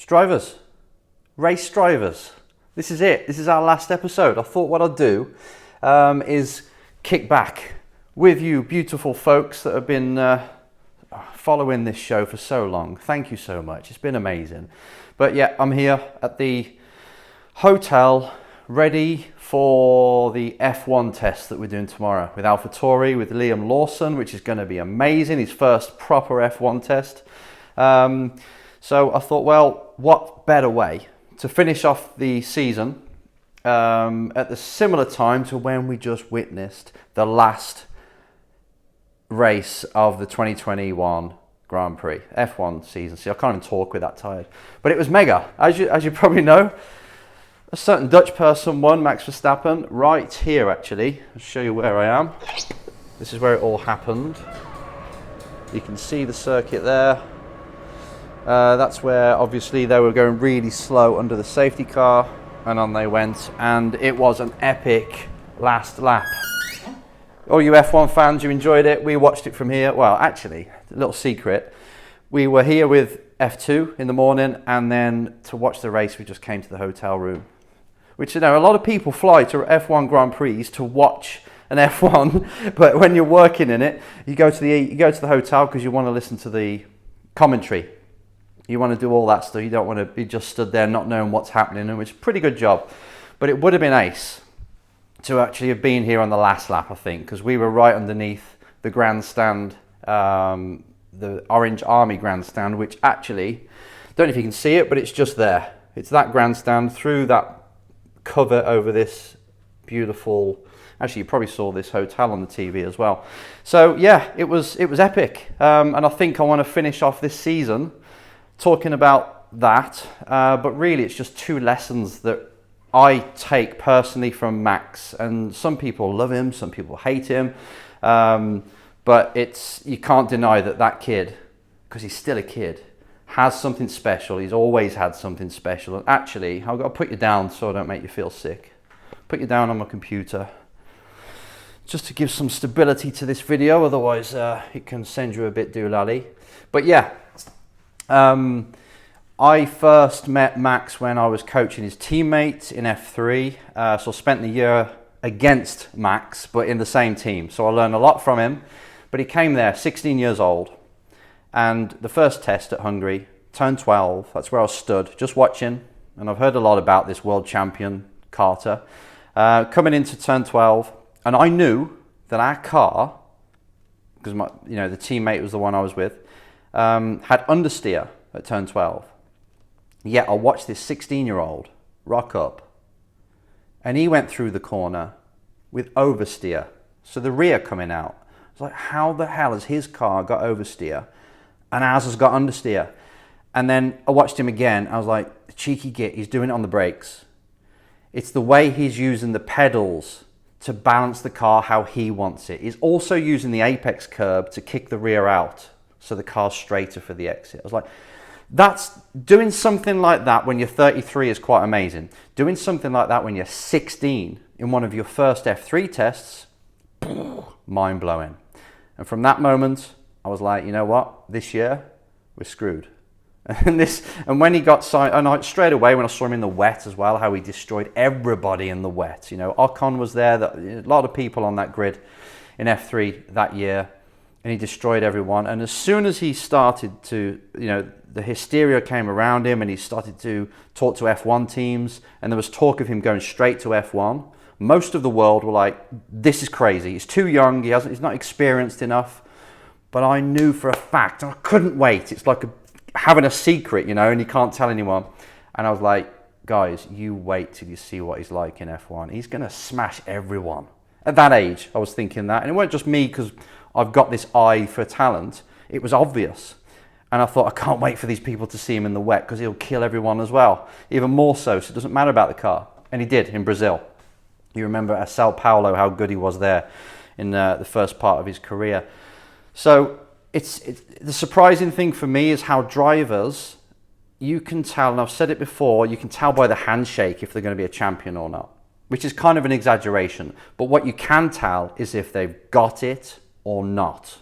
Drivers, race drivers, this is it. This is our last episode. I thought what I'd do is kick back with you beautiful folks that have been following this show for so long. Thank you so much. It's been amazing. But yeah, I'm here at the hotel ready for the F1 test that we're doing tomorrow with AlphaTauri, with Liam Lawson, which is going to be amazing. His first proper F1 test. So I thought, well, what better way to finish off the season at the similar time to when we just witnessed the last race of the 2021 Grand Prix, F1 season. See, I can't even talk with that tired. But it was mega. As you probably know, a certain Dutch person won, Max Verstappen, right here actually. I'll show you where I am. This is where it all happened. You can see the circuit there. That's where obviously they were going really slow under the safety car, and on they went, and it was an epic last lap. All you F1 fans, you enjoyed it. We watched it from here. Well, actually, a little secret. We were here with F2 in the morning, and then to watch the race, we just came to the hotel room. Which, you know, a lot of people fly to F1 Grand Prix to watch an F1, but when you're working in it, you go to the hotel because you want to listen to the commentary. You want to do all that stuff. You don't want to be just stood there not knowing what's happening, and which is a pretty good job. But it would have been ace to actually have been here on the last lap, I think, because we were right underneath the grandstand, the Orange Army grandstand, which actually, don't know if you can see it, but it's just there. It's that grandstand through that cover over this beautiful, actually you probably saw this hotel on the TV as well. So yeah, it was epic. And I think I want to finish off this season talking about that, but really it's just two lessons that I take personally from Max, and some people love him, some people hate him, but you can't deny that kid, because he's still a kid, has something special. He's always had something special. And actually, I've got to put you down so I don't make you feel sick. Put you down on my computer just to give some stability to this video, otherwise it can send you a bit doolally. But yeah, I first met Max when I was coaching his teammates in F3, so I spent the year against Max, but in the same team. So I learned a lot from him, but he came there 16 years old, and the first test at Hungary, turned 12, that's where I stood, just watching, and I've heard a lot about this world champion, Carter, coming into turn 12, and I knew that our car, because the teammate was the one I was with, had understeer at turn 12. Yet I watched this 16-year-old rock up, and he went through the corner with oversteer, so the rear coming out. I was like, how the hell has his car got oversteer and ours has got understeer? And then I watched him again. I was like, the cheeky git, he's doing it on the brakes. It's the way he's using the pedals to balance the car how he wants it. He's also using the apex curb to kick the rear out so the car's straighter for the exit. I was like, that's doing something like that when you're 33 is quite amazing. Doing something like that when you're 16 in one of your first F3 tests, mind-blowing. And from that moment, I was like, you know what? This year, we're screwed. And when he got signed, and straight away when I saw him in the wet as well, how he destroyed everybody in the wet. You know, Ocon was there, a lot of people on that grid in F3 that year, and he destroyed everyone. And as soon as he started to, the hysteria came around him, and he started to talk to F1 teams, and there was talk of him going straight to F1. Most of the world were like, this is crazy. He's too young. He's not experienced enough. But I knew for a fact, and I couldn't wait. It's like having a secret, and you can't tell anyone. And I was like, guys, you wait till you see what he's like in F1. He's going to smash everyone. At that age, I was thinking that. And it wasn't just me because I've got this eye for talent. It was obvious. And I thought, I can't wait for these people to see him in the wet because he'll kill everyone as well. Even more so it doesn't matter about the car. And he did in Brazil. You remember at Sao Paulo how good he was there in the first part of his career. So it's the surprising thing for me is how drivers, you can tell, and I've said it before, you can tell by the handshake if they're going to be a champion or not, which is kind of an exaggeration. But what you can tell is if they've got it or not.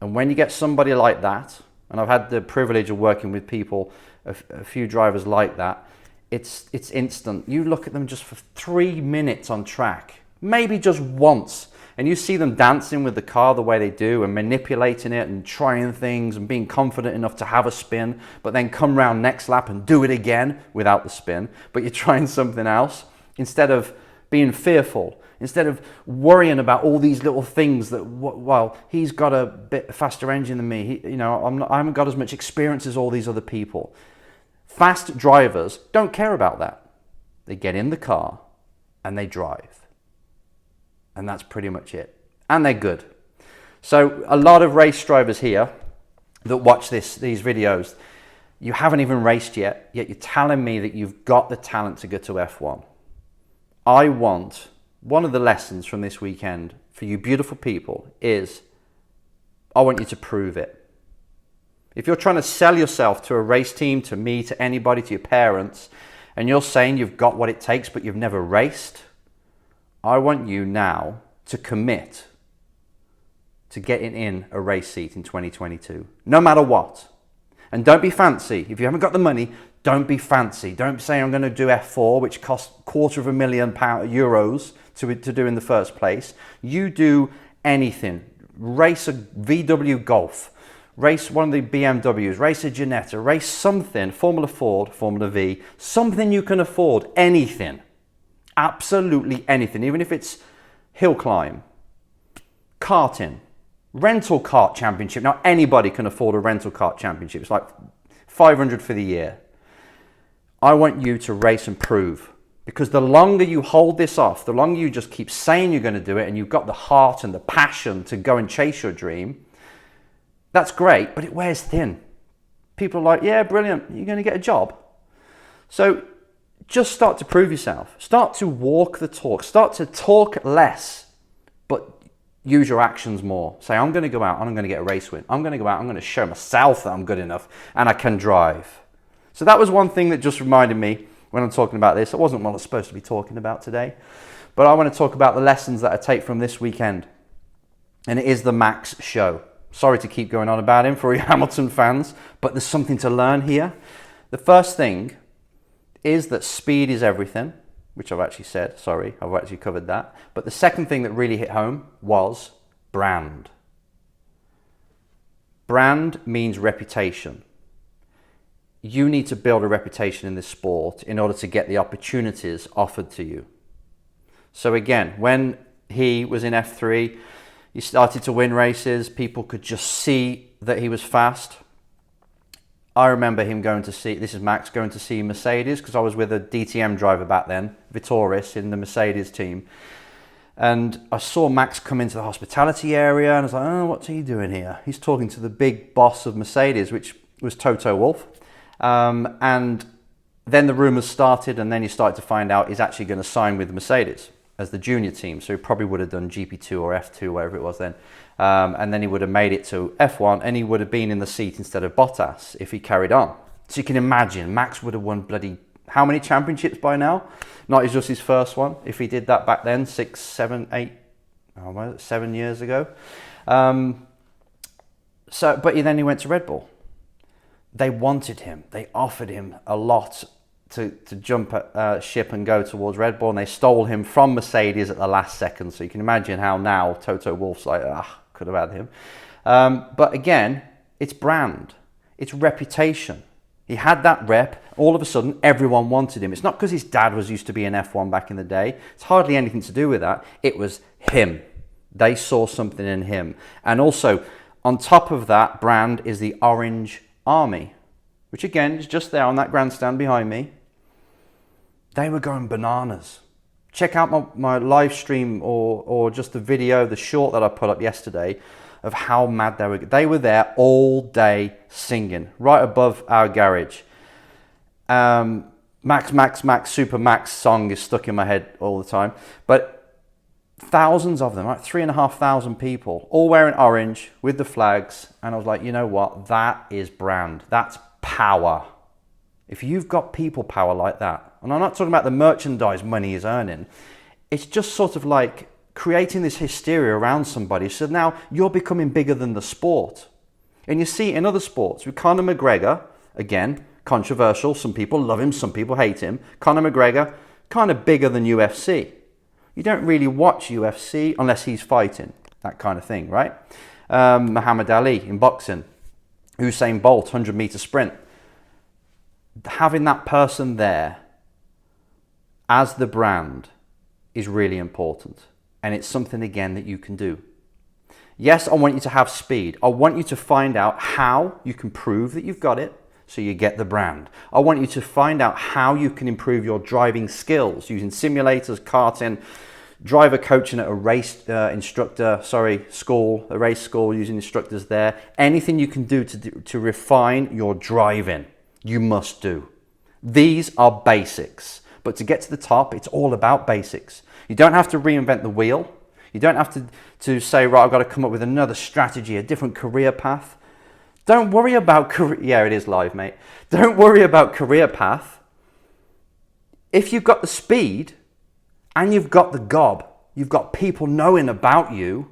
And when you get somebody like that, and I've had the privilege of working with people, a few drivers like that, it's instant. You look at them just for 3 minutes on track, maybe just once, and you see them dancing with the car the way they do and manipulating it and trying things and being confident enough to have a spin, but then come round next lap and do it again without the spin, but you're trying something else instead of being fearful, instead of worrying about all these little things that, well, he's got a bit faster engine than me, I haven't got as much experience as all these other people. Fast drivers don't care about that. They get in the car and they drive. And that's pretty much it. And they're good. So a lot of race drivers here that watch these videos, you haven't even raced yet you're telling me that you've got the talent to go to F1. One of the lessons from this weekend for you beautiful people is, I want you to prove it. If you're trying to sell yourself to a race team, to me, to anybody, to your parents, and you're saying you've got what it takes but you've never raced, I want you now to commit to getting in a race seat in 2022, no matter what. And don't be fancy. If you haven't got the money, don't be fancy. Don't say I'm going to do F4, which costs €250,000 to do in the first place. You do anything. Race a VW Golf. Race one of the BMWs. Race a Ginetta. Race something. Formula Ford, Formula V. Something you can afford. Anything. Absolutely anything, even if it's hill climb, karting, rental kart championship. Now anybody can afford a rental kart championship. It's like 500 for the year. I want you to race and prove, because the longer you hold this off, the longer you just keep saying you're going to do it and you've got the heart and the passion to go and chase your dream, that's great, but it wears thin. People are like, yeah, brilliant, you're going to get a job. So just start to prove yourself. Start to walk the talk. Start to talk less, but use your actions more. Say, I'm going to go out and I'm going to get a race win. I'm going to go out, I'm going to show myself that I'm good enough and I can drive. So that was one thing that just reminded me when I'm talking about this. It wasn't what I was supposed to be talking about today, but I want to talk about the lessons that I take from this weekend. And it is the Max show. Sorry to keep going on about him for you Hamilton fans, but there's something to learn here. The first thing is that speed is everything, which I've actually said, sorry, I've actually covered that. But the second thing that really hit home was brand. Brand means reputation. You need to build a reputation in this sport in order to get the opportunities offered to you. So again, when he was in F3, he started to win races, people could just see that he was fast. I remember him going to see, this is Max, going to see Mercedes, because I was with a DTM driver back then, Vitoris, in the Mercedes team. And I saw Max come into the hospitality area and I was like, oh, what's he doing here? He's talking to the big boss of Mercedes, which was Toto Wolff. And then the rumours started, and then you started to find out he's actually going to sign with Mercedes as the junior team. So he probably would have done GP2 or F2, whatever it was then. And then he would have made it to F1, and he would have been in the seat instead of Bottas if he carried on. So you can imagine, Max would have won bloody how many championships by now? Not just his first one, if he did that back then, 6, 7, 8, 7 years ago. But then he went to Red Bull. They wanted him. They offered him a lot to jump ship and go towards Red Bull, and they stole him from Mercedes at the last second. So you can imagine how now Toto Wolff's like, could have had him. But again, it's brand. It's reputation. He had that rep. All of a sudden, everyone wanted him. It's not because his dad was used to be in F1 back in the day. It's hardly anything to do with that. It was him. They saw something in him. And also, on top of that brand is the Orange Army, which again is just there on that grandstand behind me. They were going bananas. Check out my live stream or just the video, the short that I put up yesterday of how mad they were. They were there all day singing right above our garage. Max, Super Max song is stuck in my head all the time. But thousands of them, like 3,500 people, all wearing orange with the flags. And I was like, you know what? That is brand. That's power. If you've got people power like that, and I'm not talking about the merchandise money he's earning, it's just sort of like creating this hysteria around somebody. So now you're becoming bigger than the sport. And you see it in other sports with Conor McGregor, again, controversial. Some people love him, some people hate him. Conor McGregor, kind of bigger than UFC. You don't really watch UFC unless he's fighting, that kind of thing, right? Muhammad Ali in boxing, Usain Bolt, 100-meter sprint. Having that person there as the brand is really important. And it's something, again, that you can do. Yes, I want you to have speed. I want you to find out how you can prove that you've got it so you get the brand. I want you to find out how you can improve your driving skills using simulators, karting, driver coaching at a race school, a race school using instructors there. Anything you can do to refine your driving, you must do. These are basics. But to get to the top, it's all about basics. You don't have to reinvent the wheel. You don't have to say, right, I've got to come up with another strategy, a different career path. Don't worry about career. Yeah, it is live, mate. Don't worry about career path. If you've got the speed and you've got the gob, you've got people knowing about you,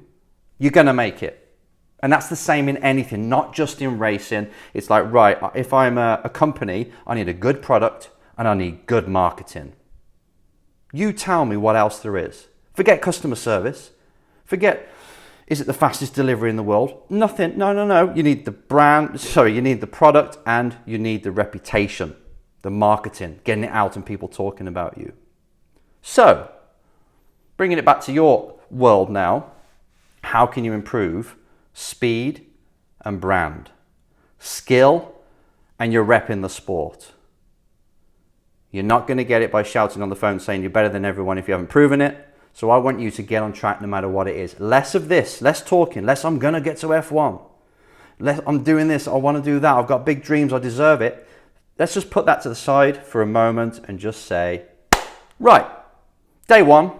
you're going to make it. And that's the same in anything, not just in racing. It's like, right, if I'm a company, I need a good product and I need good marketing. You tell me what else there is. Forget customer service. Forget, is it the fastest delivery in the world? Nothing. No. You need the brand, you need the product and you need the reputation, the marketing, getting it out and people talking about you. So, bringing it back to your world now, how can you improve speed and brand, skill, and your rep in the sport? You're not going to get it by shouting on the phone saying you're better than everyone if you haven't proven it. So I want you to get on track no matter what it is. Less of this, less talking, less I'm going to get to F1. Less I'm doing this, I want to do that, I've got big dreams, I deserve it. Let's just put that to the side for a moment and just say, right, day one,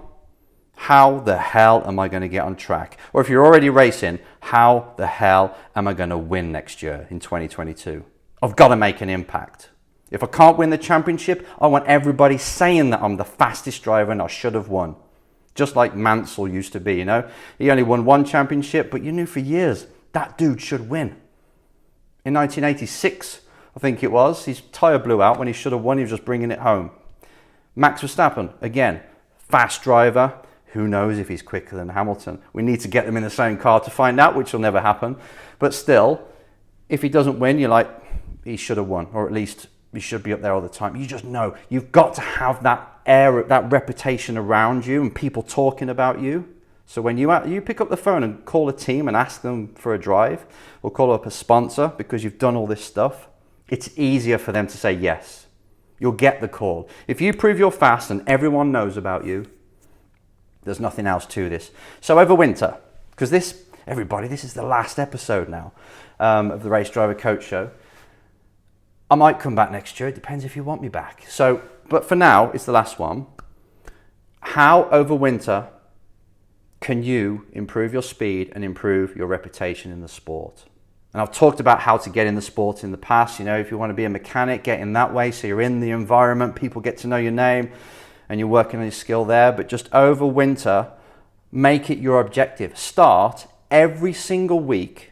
how the hell am I going to get on track? Or if you're already racing, how the hell am I going to win next year in 2022? I've got to make an impact. If I can't win the championship, I want everybody saying that I'm the fastest driver and I should have won. Just like Mansell used to be, you know. He only won one championship, but you knew for years that dude should win. In 1986, I think it was, his tyre blew out when he should have won. He was just bringing it home. Max Verstappen, again, fast driver. Who knows if he's quicker than Hamilton? We need to get them in the same car to find out, which will never happen. But still, if he doesn't win, you're like, he should have won, or at least he should be up there all the time. You just know you've got to have that air, that reputation around you and people talking about you. So when you pick up the phone and call a team and ask them for a drive or call up a sponsor because you've done all this stuff, it's easier for them to say yes. You'll get the call. If you prove you're fast and everyone knows about you, there's nothing else to this. So over winter, because this is the last episode now of the Race Driver Coach Show. I might come back next year. It depends if you want me back. So, but for now, it's the last one. How over winter can you improve your speed and improve your reputation in the sport? And I've talked about how to get in the sport in the past. You know, if you want to be a mechanic, get in that way so you're in the environment, people get to know your name and you're working on your skill there. But just over winter, make it your objective. Start every single week,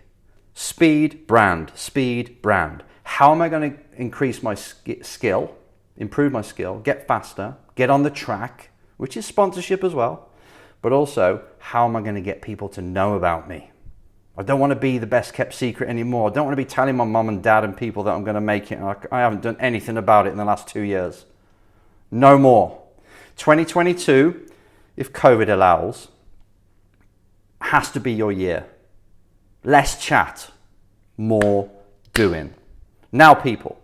speed, brand, speed, brand. How am I going to increase my skill, improve my skill, get faster, get on the track, which is sponsorship as well, but also how am I going to get people to know about me? I don't want to be the best kept secret anymore. I don't want to be telling my mum and dad and people that I'm going to make it. I haven't done anything about it in the last 2 years. No more. 2022, if COVID allows, has to be your year. Less chat, more doing. Now, people,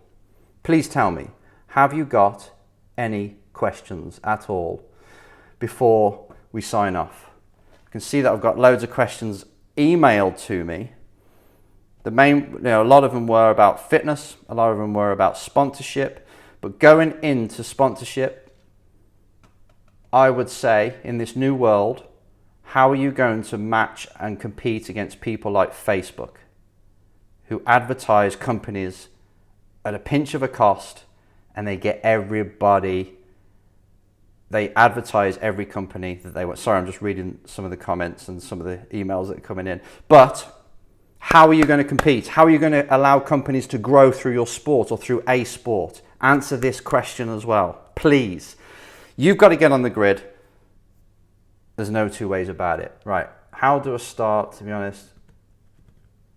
please tell me, have you got any questions at all before we sign off? You can see that I've got loads of questions emailed to me. A lot of them were about fitness, a lot of them were about sponsorship, but going into sponsorship, I would say in this new world, how are you going to match and compete against people like Facebook, who advertise companies at a pinch of a cost, and they get everybody, they advertise every company that they want. Sorry, I'm just reading some of the comments and some of the emails that are coming in. But How are you going to compete? How are you going to allow companies to grow through your sport or through a sport? Answer this question as well, please. You've got to get on the grid. There's no two ways about it. Right, how do I start, to be honest?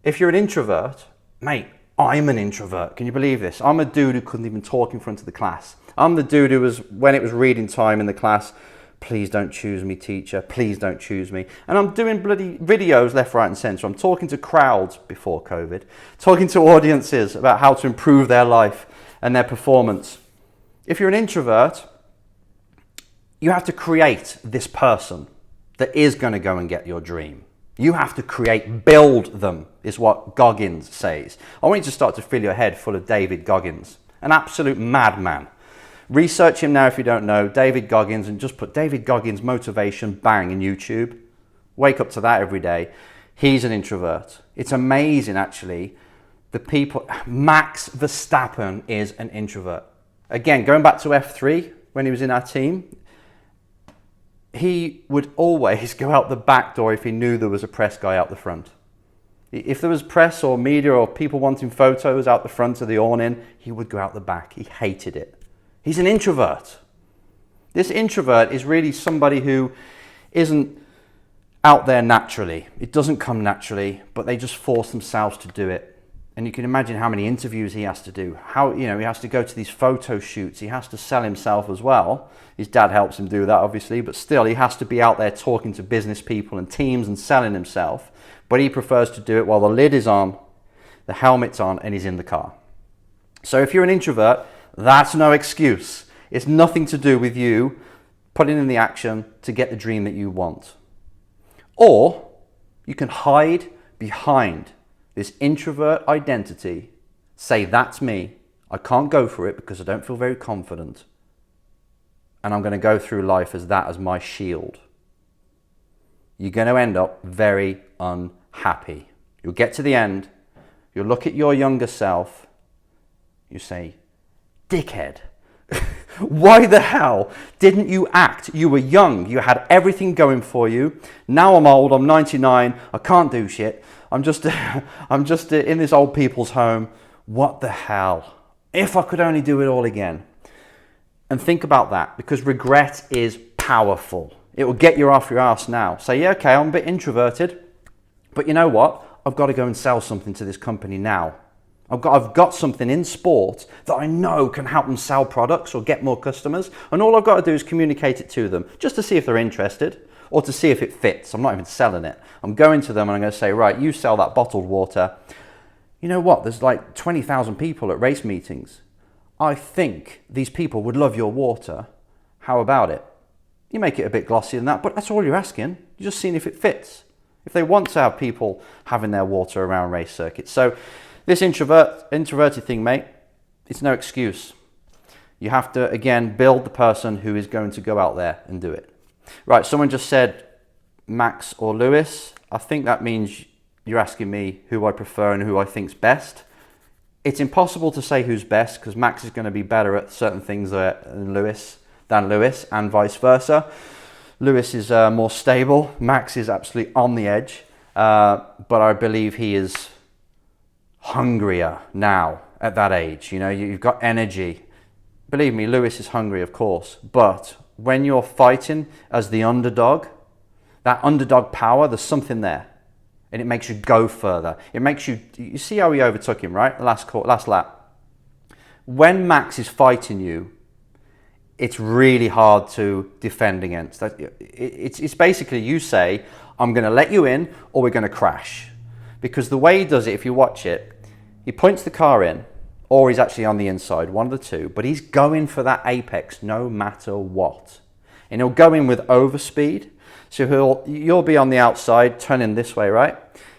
If you're an introvert, mate, I'm an introvert. Can you believe this? I'm a dude who couldn't even talk in front of the class. I'm the dude who was, when it was reading time in the class, please don't choose me, teacher. Please don't choose me. And I'm doing bloody videos left, right, and centre. I'm talking to crowds before COVID, talking to audiences about how to improve their life and their performance. If you're an introvert, you have to create this person that is going to go and get your dream. You have to build them, is what Goggins says. I want you to start to fill your head full of David Goggins, an absolute madman. Research him now if you don't know, David Goggins, and just put David Goggins motivation, bang, in YouTube. Wake up to that every day. He's an introvert. It's amazing, actually, the people. Max Verstappen is an introvert. Again, going back to F3, when he was in our team, he would always go out the back door if he knew there was a press guy out the front. If there was press or media or people wanting photos out the front of the awning, he would go out the back. He hated it. He's an introvert. This introvert is really somebody who isn't out there naturally. It doesn't come naturally, but they just force themselves to do it. And you can imagine how many interviews he has to do. He has to go to these photo shoots. He has to sell himself as well. His dad helps him do that, obviously, but still he has to be out there talking to business people and teams and selling himself. But he prefers to do it while the lid is on, the helmet's on, and he's in the car. So if you're an introvert, that's no excuse. It's nothing to do with you putting in the action to get the dream that you want. Or you can hide behind this introvert identity, say, that's me. I can't go for it because I don't feel very confident. And I'm going to go through life as that as my shield. You're going to end up very unhappy. You'll get to the end. You'll look at your younger self. You say, dickhead. Why the hell didn't you act? You were young. You had everything going for you. Now I'm old. I'm 99. I can't do shit. I'm just in this old people's home. What the hell? If I could only do it all again. And think about that, because regret is powerful. It will get you off your ass now. Say, yeah, okay, I'm a bit introverted, but you know what? I've got to go and sell something to this company now. I've got something in sport that I know can help them sell products or get more customers. And all I've got to do is communicate it to them just to see if they're interested or to see if it fits. I'm not even selling it. I'm going to them and I'm going to say, right, you sell that bottled water. You know what? There's like 20,000 people at race meetings. I think these people would love your water. How about it? You make it a bit glossier than that, but that's all you're asking. You're just seeing if it fits. If they want to have people having their water around race circuits. So this introverted thing, mate, it's no excuse. You have to, again, build the person who is going to go out there and do it. Right, someone just said Max or Lewis. I think that means you're asking me who I prefer and who I think's best. It's impossible to say who's best because Max is going to be better at certain things than Lewis, and vice versa. Lewis is more stable. Max is absolutely on the edge, but I believe he is hungrier now at that age. You know, you've got energy. Believe me, Lewis is hungry, of course, but when you're fighting as the underdog, that underdog power, there's something there. And it makes you go further. It makes you see how he overtook him, right? Last lap. When Max is fighting you, it's really hard to defend against. It's basically you say, I'm going to let you in or we're going to crash. Because the way he does it, if you watch it, he points the car in or he's actually on the inside, one of the two, but he's going for that apex no matter what. And he'll go in with overspeed. So you'll be on the outside, turning this way, right?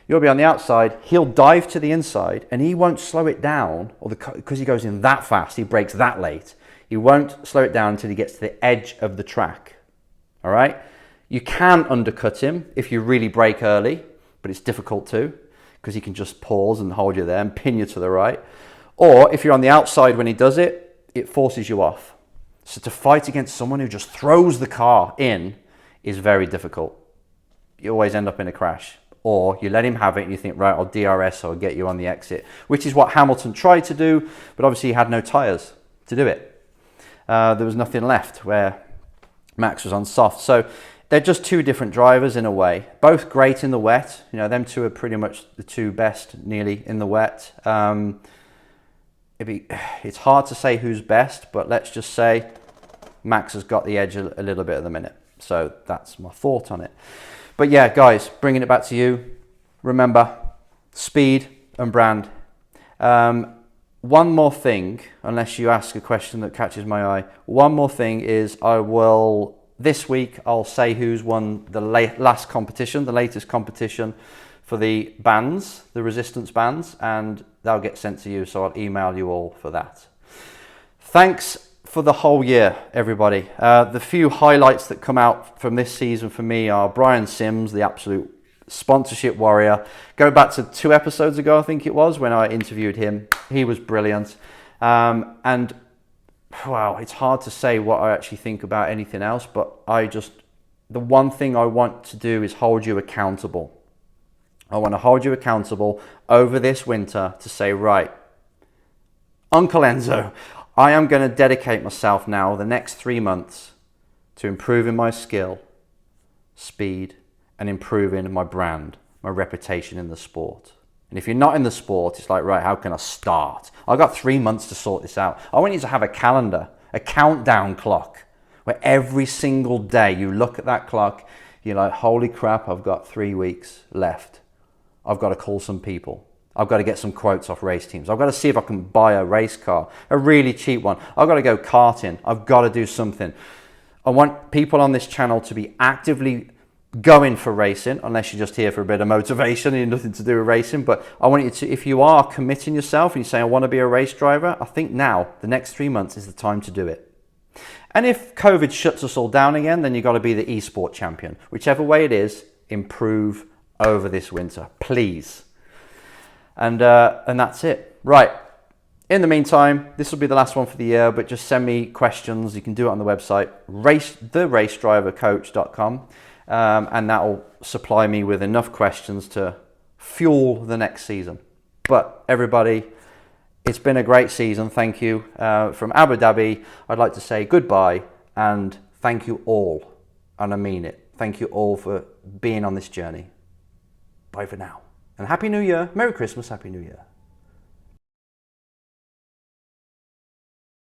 You'll be on the outside, he'll dive to the inside, and he won't slow it down, because he goes in that fast, he brakes that late. He won't slow it down until he gets to the edge of the track, all right? You can undercut him if you really brake early, but it's difficult to, because he can just pause and hold you there and pin you to the right. Or if you're on the outside when he does it, it forces you off. So to fight against someone who just throws the car in is very difficult. You always end up in a crash. or you let him have it and you think, right, I'll DRS or I'll get you on the exit, which is what Hamilton tried to do, but obviously he had no tyres to do it. There was nothing left where Max was on soft. So they're just two different drivers in a way, both great in the wet. You know, them two are pretty much the two best nearly in the wet. It's hard to say who's best, but let's just say Max has got the edge a little bit at the minute. So that's my thought on it. But yeah, guys, bringing it back to you. Remember, speed and brand. One more thing, unless you ask a question that catches my eye. One more thing is this week I'll say who's won the latest competition for the bands, the resistance bands, and they'll get sent to you, so I'll email you all for that. Thanks for the whole year, everybody. The few highlights that come out from this season for me are Brian Sims, the absolute sponsorship warrior. Go back to 2 episodes ago, I think it was, when I interviewed him. He was brilliant. And wow, it's hard to say what I actually think about anything else, but the one thing I want to do is hold you accountable. I want to hold you accountable over this winter to say, right, Uncle Enzo, I am going to dedicate myself now the next 3 months to improving my skill, speed, and improving my brand, my reputation in the sport. And if you're not in the sport, it's like, right, how can I start? I've got 3 months to sort this out. I want you to have a calendar, a countdown clock, where every single day you look at that clock, you're like, holy crap, I've got 3 weeks left. I've got to call some people. I've got to get some quotes off race teams. I've got to see if I can buy a race car, a really cheap one. I've got to go karting. I've got to do something. I want people on this channel to be actively going for racing, unless you're just here for a bit of motivation and nothing to do with racing. But I want you to, if you are committing yourself and you say, I want to be a race driver, I think now, the next 3 months is the time to do it. And if COVID shuts us all down again, then you've got to be the esport champion. Whichever way it is, improve over this winter, please. And that's it. Right. In the meantime, this will be the last one for the year, but just send me questions. You can do it on the website, theracedrivercoach.com, and that will supply me with enough questions to fuel the next season. But everybody, it's been a great season. Thank you. From Abu Dhabi, I'd like to say goodbye and thank you all. And I mean it. Thank you all for being on this journey. Bye for now. And Happy New Year. Merry Christmas. Happy New Year.